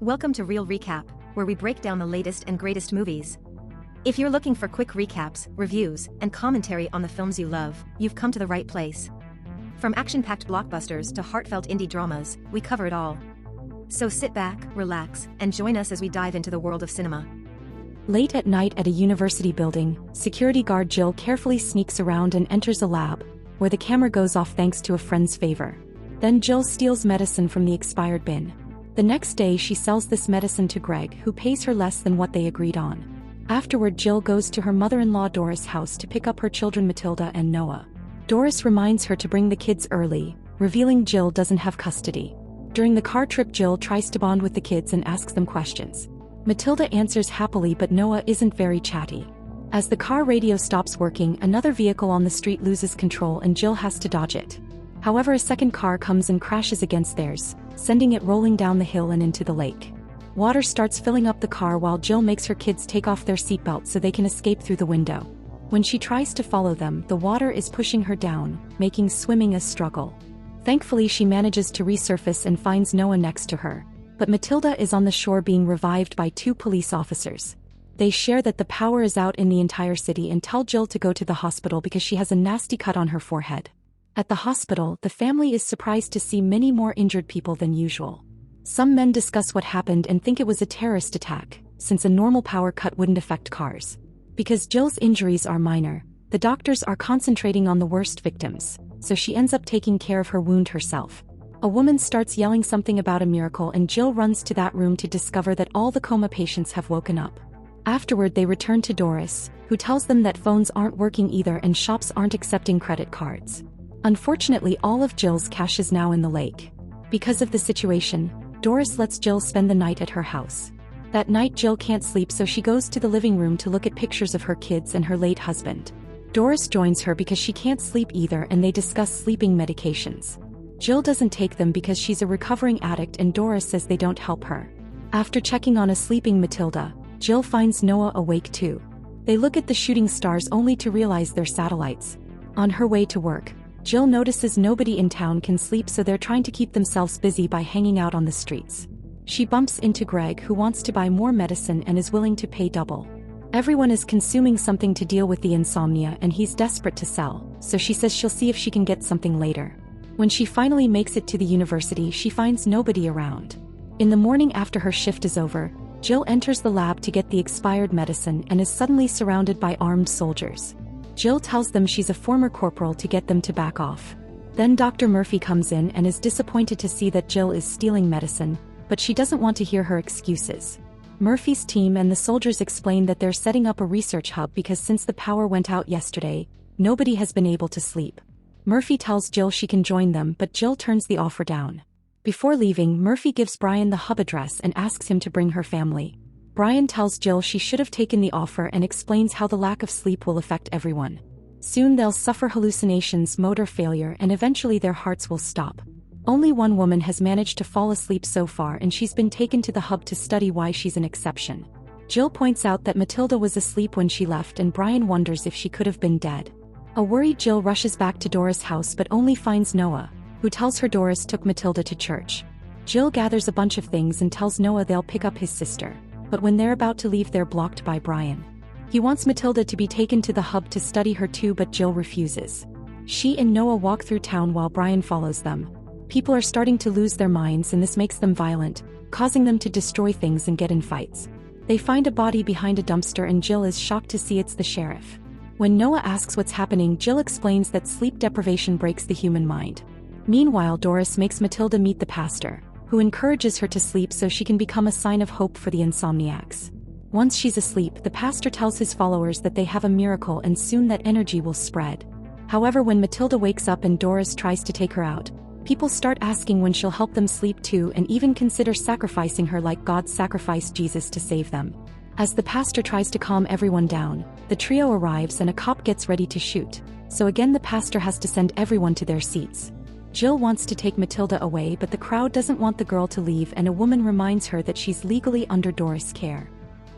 Welcome to Real Recap, where we break down the latest and greatest movies. If you're looking for quick recaps, reviews, and commentary on the films you love, you've come to the right place. From action-packed blockbusters to heartfelt indie dramas, we cover it all. So sit back, relax, and join us as we dive into the world of cinema. Late at night at a university building, security guard Jill carefully sneaks around and enters a lab, where the camera goes off thanks to a friend's favor. Then Jill steals medicine from the expired bin. The next day she sells this medicine to Greg, who pays her less than what they agreed on. Afterward, Jill goes to her mother-in-law Doris' house to pick up her children Matilda and Noah. Doris reminds her to bring the kids early, revealing Jill doesn't have custody. During the car trip, Jill tries to bond with the kids and asks them questions. Matilda answers happily, but Noah isn't very chatty. As the car radio stops working, another vehicle on the street loses control and Jill has to dodge it. However, a second car comes and crashes against theirs, sending it rolling down the hill and into the lake. Water starts filling up the car while Jill makes her kids take off their seatbelts so they can escape through the window. When she tries to follow them, the water is pushing her down, making swimming a struggle. Thankfully, she manages to resurface and finds Noah next to her, but Matilda is on the shore being revived by two police officers. They share that the power is out in the entire city and tell Jill to go to the hospital because she has a nasty cut on her forehead. At the hospital, the family is surprised to see many more injured people than usual. Some men discuss what happened and think it was a terrorist attack, since a normal power cut wouldn't affect cars. Because Jill's injuries are minor, the doctors are concentrating on the worst victims, so she ends up taking care of her wound herself. A woman starts yelling something about a miracle and Jill runs to that room to discover that all the coma patients have woken up. Afterward, they return to Doris, who tells them that phones aren't working either and shops aren't accepting credit cards. Unfortunately, all of Jill's cash is now in the lake. Because of the situation, Doris lets Jill spend the night at her house. That night, Jill can't sleep, so she goes to the living room to look at pictures of her kids and her late husband. Doris joins her because she can't sleep either, and they discuss sleeping medications. Jill doesn't take them because she's a recovering addict, and Doris says they don't help her. After checking on a sleeping Matilda, Jill finds Noah awake too. They look at the shooting stars only to realize they're satellites. On her way to work, Jill notices nobody in town can sleep, so they're trying to keep themselves busy by hanging out on the streets. She bumps into Greg, who wants to buy more medicine and is willing to pay double. Everyone is consuming something to deal with the insomnia and he's desperate to sell, so she says she'll see if she can get something later. When she finally makes it to the university, she finds nobody around. In the morning after her shift is over, Jill enters the lab to get the expired medicine and is suddenly surrounded by armed soldiers. Jill tells them she's a former corporal to get them to back off. Then Dr. Murphy comes in and is disappointed to see that Jill is stealing medicine, but she doesn't want to hear her excuses. Murphy's team and the soldiers explain that they're setting up a research hub because since the power went out yesterday, nobody has been able to sleep. Murphy tells Jill she can join them, but Jill turns the offer down. Before leaving, Murphy gives Brian the hub address and asks him to bring her family. Brian tells Jill she should have taken the offer and explains how the lack of sleep will affect everyone. Soon they'll suffer hallucinations, motor failure, and eventually their hearts will stop. Only one woman has managed to fall asleep so far, and she's been taken to the hub to study why she's an exception. Jill points out that Matilda was asleep when she left, and Brian wonders if she could have been dead. A worried Jill rushes back to Doris' house but only finds Noah, who tells her Doris took Matilda to church. Jill gathers a bunch of things and tells Noah they'll pick up his sister, but when they're about to leave, they're blocked by Brian. He wants Matilda to be taken to the hub to study her too, but Jill refuses. She and Noah walk through town while Brian follows them. People are starting to lose their minds and this makes them violent, causing them to destroy things and get in fights. They find a body behind a dumpster and Jill is shocked to see it's the sheriff. When Noah asks what's happening, Jill explains that sleep deprivation breaks the human mind. Meanwhile, Doris makes Matilda meet the pastor, who encourages her to sleep so she can become a sign of hope for the insomniacs. Once she's asleep, the pastor tells his followers that they have a miracle and soon that energy will spread. However, when Matilda wakes up and Doris tries to take her out, people start asking when she'll help them sleep too and even consider sacrificing her like God sacrificed Jesus to save them. As the pastor tries to calm everyone down, the trio arrives and a cop gets ready to shoot, so again the pastor has to send everyone to their seats. Jill wants to take Matilda away, but the crowd doesn't want the girl to leave and a woman reminds her that she's legally under Doris' care.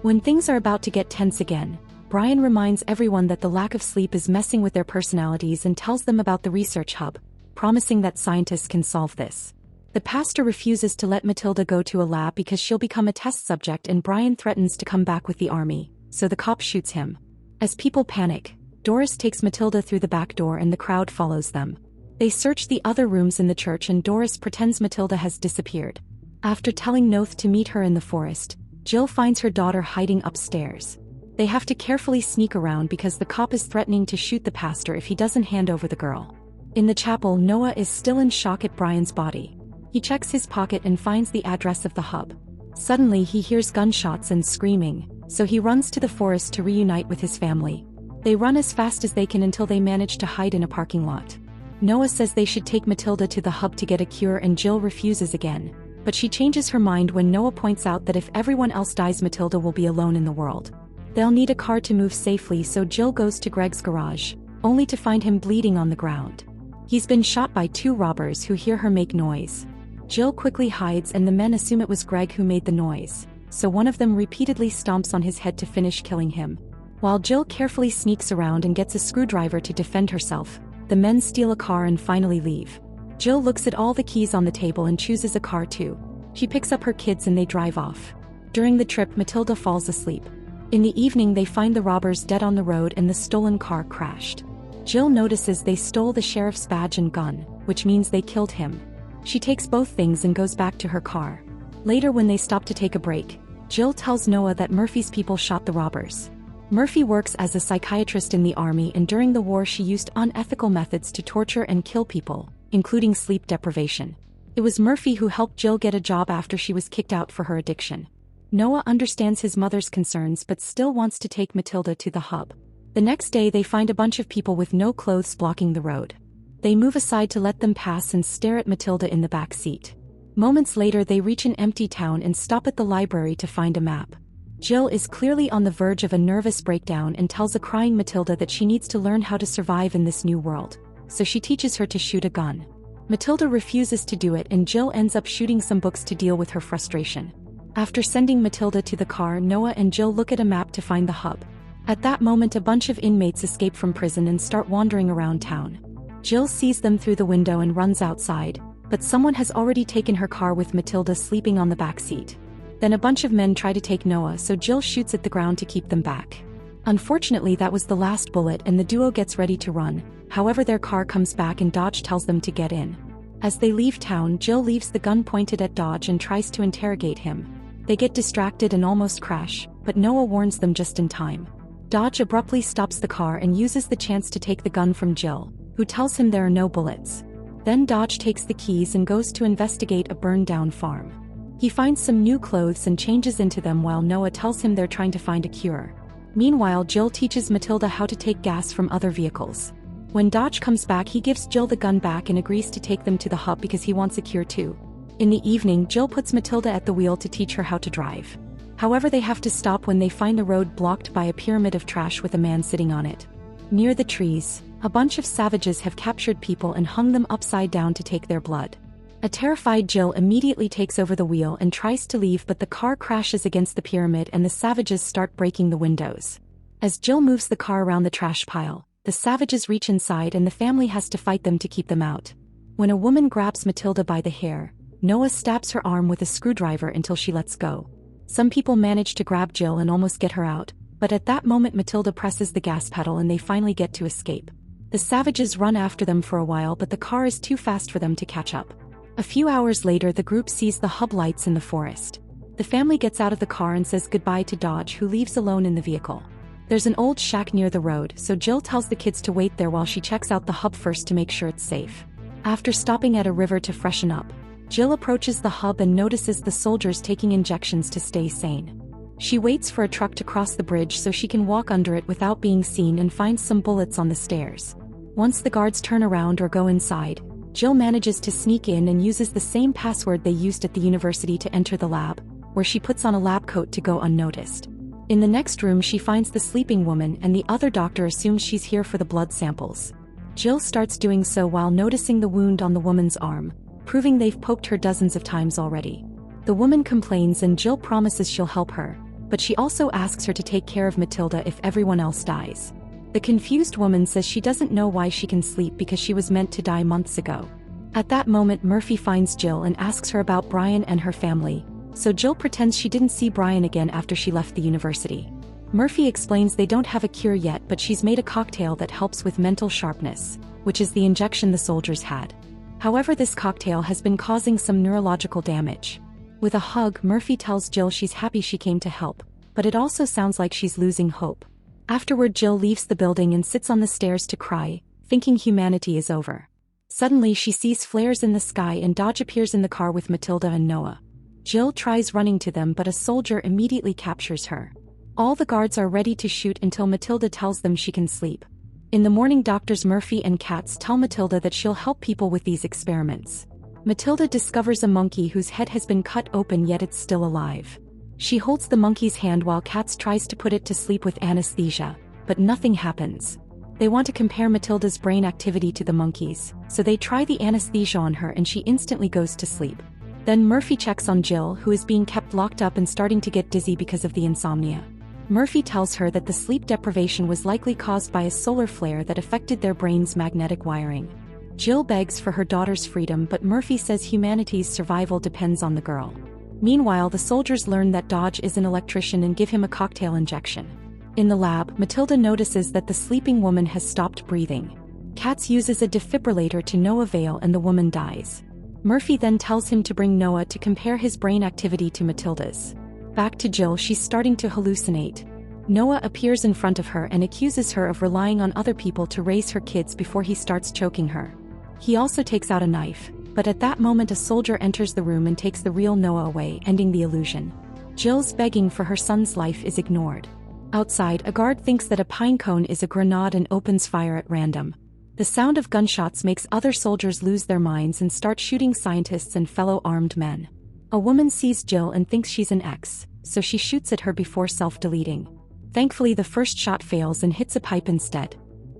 When things are about to get tense again, Brian reminds everyone that the lack of sleep is messing with their personalities and tells them about the research hub, promising that scientists can solve this. The pastor refuses to let Matilda go to a lab because she'll become a test subject, and Brian threatens to come back with the army, so the cop shoots him. As people panic, Doris takes Matilda through the back door and the crowd follows them. They search the other rooms in the church and Doris pretends Matilda has disappeared. After telling Noth to meet her in the forest, Jill finds her daughter hiding upstairs. They have to carefully sneak around because the cop is threatening to shoot the pastor if he doesn't hand over the girl. In the chapel, Noah is still in shock at Brian's body. He checks his pocket and finds the address of the hub. Suddenly he hears gunshots and screaming, so he runs to the forest to reunite with his family. They run as fast as they can until they manage to hide in a parking lot. Noah says they should take Matilda to the hub to get a cure, and Jill refuses again. But she changes her mind when Noah points out that if everyone else dies, Matilda will be alone in the world. They'll need a car to move safely, so Jill goes to Greg's garage, only to find him bleeding on the ground. He's been shot by 2 robbers who hear her make noise. Jill quickly hides and the men assume it was Greg who made the noise, so one of them repeatedly stomps on his head to finish killing him. While Jill carefully sneaks around and gets a screwdriver to defend herself, the men steal a car and finally leave. Jill looks at all the keys on the table and chooses a car too. She picks up her kids and they drive off. During the trip, Matilda falls asleep. In the evening, they find the robbers dead on the road and the stolen car crashed. Jill notices they stole the sheriff's badge and gun, which means they killed him. She takes both things and goes back to her car. Later, when they stop to take a break, Jill tells Noah that Murphy's people shot the robbers. Murphy works as a psychiatrist in the army, and during the war she used unethical methods to torture and kill people, including sleep deprivation. It was Murphy who helped Jill get a job after she was kicked out for her addiction. Noah understands his mother's concerns but still wants to take Matilda to the hub. The next day they find a bunch of people with no clothes blocking the road. They move aside to let them pass and stare at Matilda in the back seat. Moments later they reach an empty town and stop at the library to find a map. Jill is clearly on the verge of a nervous breakdown and tells a crying Matilda that she needs to learn how to survive in this new world, so she teaches her to shoot a gun. Matilda refuses to do it and Jill ends up shooting some books to deal with her frustration. After sending Matilda to the car, Noah and Jill look at a map to find the hub. At that moment, a bunch of inmates escape from prison and start wandering around town. Jill sees them through the window and runs outside, but someone has already taken her car with Matilda sleeping on the back seat. Then a bunch of men try to take Noah, so Jill shoots at the ground to keep them back. Unfortunately, that was the last bullet and the duo gets ready to run. However, their car comes back and Dodge tells them to get in. As they leave town, Jill leaves the gun pointed at Dodge and tries to interrogate him. They get distracted and almost crash, but Noah warns them just in time. Dodge abruptly stops the car and uses the chance to take the gun from Jill, who tells him there are no bullets. Then Dodge takes the keys and goes to investigate a burned-down farm. He finds some new clothes and changes into them while Noah tells him they're trying to find a cure. Meanwhile, Jill teaches Matilda how to take gas from other vehicles. When Dodge comes back, he gives Jill the gun back and agrees to take them to the hub because he wants a cure too. In the evening, Jill puts Matilda at the wheel to teach her how to drive. However, they have to stop when they find the road blocked by a pyramid of trash with a man sitting on it. Near the trees, a bunch of savages have captured people and hung them upside down to take their blood. A terrified Jill immediately takes over the wheel and tries to leave, but the car crashes against the pyramid and the savages start breaking the windows. As Jill moves the car around the trash pile, the savages reach inside and the family has to fight them to keep them out. When a woman grabs Matilda by the hair, Noah stabs her arm with a screwdriver until she lets go. Some people manage to grab Jill and almost get her out, but at that moment Matilda presses the gas pedal and they finally get to escape. The savages run after them for a while, but the car is too fast for them to catch up. A few hours later, the group sees the hub lights in the forest. The family gets out of the car and says goodbye to Dodge, who leaves alone in the vehicle. There's an old shack near the road, so Jill tells the kids to wait there while she checks out the hub first to make sure it's safe. After stopping at a river to freshen up, Jill approaches the hub and notices the soldiers taking injections to stay sane. She waits for a truck to cross the bridge so she can walk under it without being seen and finds some bullets on the stairs. Once the guards turn around or go inside, Jill manages to sneak in and uses the same password they used at the university to enter the lab, where she puts on a lab coat to go unnoticed. In the next room, she finds the sleeping woman and the other doctor assumes she's here for the blood samples. Jill starts doing so while noticing the wound on the woman's arm, proving they've poked her dozens of times already. The woman complains and Jill promises she'll help her, but she also asks her to take care of Matilda if everyone else dies. The confused woman says she doesn't know why she can sleep because she was meant to die months ago. At that moment Murphy finds Jill and asks her about Brian and her family, so Jill pretends she didn't see Brian again after she left the university. Murphy explains they don't have a cure yet, but she's made a cocktail that helps with mental sharpness, which is the injection the soldiers had. However, this cocktail has been causing some neurological damage. With a hug, Murphy tells Jill she's happy she came to help, but it also sounds like she's losing hope. Afterward, Jill leaves the building and sits on the stairs to cry, thinking humanity is over. Suddenly she sees flares in the sky and Dodge appears in the car with Matilda and Noah. Jill tries running to them, but a soldier immediately captures her. All the guards are ready to shoot until Matilda tells them she can sleep. In the morning, doctors Murphy and Katz tell Matilda that she'll help people with these experiments. Matilda discovers a monkey whose head has been cut open yet it's still alive. She holds the monkey's hand while Katz tries to put it to sleep with anesthesia, but nothing happens. They want to compare Matilda's brain activity to the monkey's, so they try the anesthesia on her and she instantly goes to sleep. Then Murphy checks on Jill, who is being kept locked up and starting to get dizzy because of the insomnia. Murphy tells her that the sleep deprivation was likely caused by a solar flare that affected their brain's magnetic wiring. Jill begs for her daughter's freedom, but Murphy says humanity's survival depends on the girl. Meanwhile, the soldiers learn that Dodge is an electrician and give him a cocktail injection. In the lab, Matilda notices that the sleeping woman has stopped breathing. Katz uses a defibrillator to no avail and the woman dies. Murphy then tells him to bring Noah to compare his brain activity to Matilda's. Back to Jill, she's starting to hallucinate. Noah appears in front of her and accuses her of relying on other people to raise her kids before he starts choking her. He also takes out a knife, but at that moment a soldier enters the room and takes the real Noah away, ending the illusion. Jill's begging for her son's life is ignored. Outside, a guard thinks that a pine cone is a grenade and opens fire at random. The sound of gunshots makes other soldiers lose their minds and start shooting scientists and fellow armed men. A woman sees Jill and thinks she's an ex, so she shoots at her before self-deleting. Thankfully, the first shot fails and hits a pipe instead.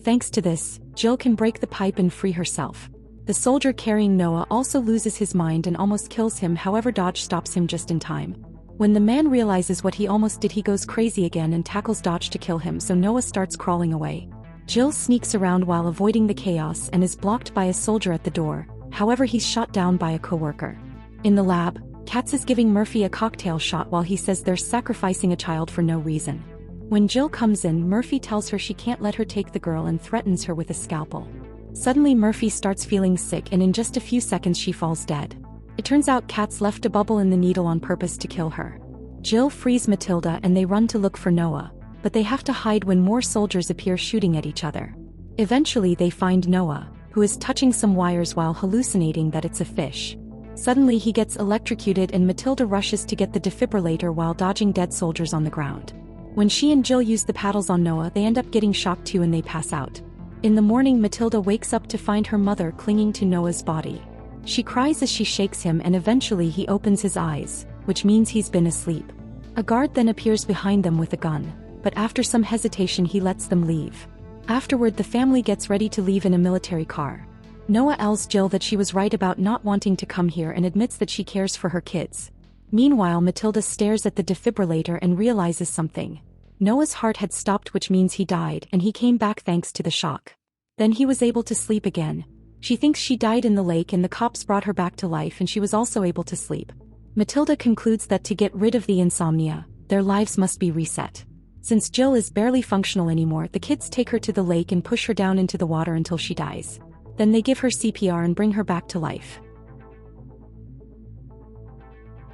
Thanks to this, Jill can break the pipe and free herself. The soldier carrying Noah also loses his mind and almost kills him, however Dodge stops him just in time. When the man realizes what he almost did, he goes crazy again and tackles Dodge to kill him, so Noah starts crawling away. Jill sneaks around while avoiding the chaos and is blocked by a soldier at the door, however he's shot down by a coworker. In the lab, Katz is giving Murphy a cocktail shot while he says they're sacrificing a child for no reason. When Jill comes in, Murphy tells her she can't let her take the girl and threatens her with a scalpel. Suddenly Murphy starts feeling sick and in just a few seconds she falls dead. It turns out Katz left a bubble in the needle on purpose to kill her. Jill frees Matilda and they run to look for Noah, but they have to hide when more soldiers appear shooting at each other. Eventually they find Noah, who is touching some wires while hallucinating that it's a fish. Suddenly he gets electrocuted and Matilda rushes to get the defibrillator while dodging dead soldiers on the ground. When she and Jill use the paddles on Noah, they end up getting shocked too and they pass out. In the morning, Matilda wakes up to find her mother clinging to Noah's body. She cries as she shakes him and eventually he opens his eyes, which means he's been asleep. A guard then appears behind them with a gun, but after some hesitation he lets them leave. Afterward, the family gets ready to leave in a military car. Noah tells Jill that she was right about not wanting to come here and admits that she cares for her kids. Meanwhile, Matilda stares at the defibrillator and realizes something. Noah's heart had stopped, which means he died, and he came back thanks to the shock. Then he was able to sleep again. She thinks she died in the lake and the cops brought her back to life and she was also able to sleep. Matilda concludes that to get rid of the insomnia, their lives must be reset. Since Jill is barely functional anymore, the kids take her to the lake and push her down into the water until she dies. Then they give her CPR and bring her back to life.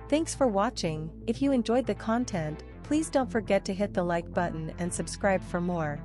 Thanks for watching. If you enjoyed the content, please don't forget to hit the like button and subscribe for more.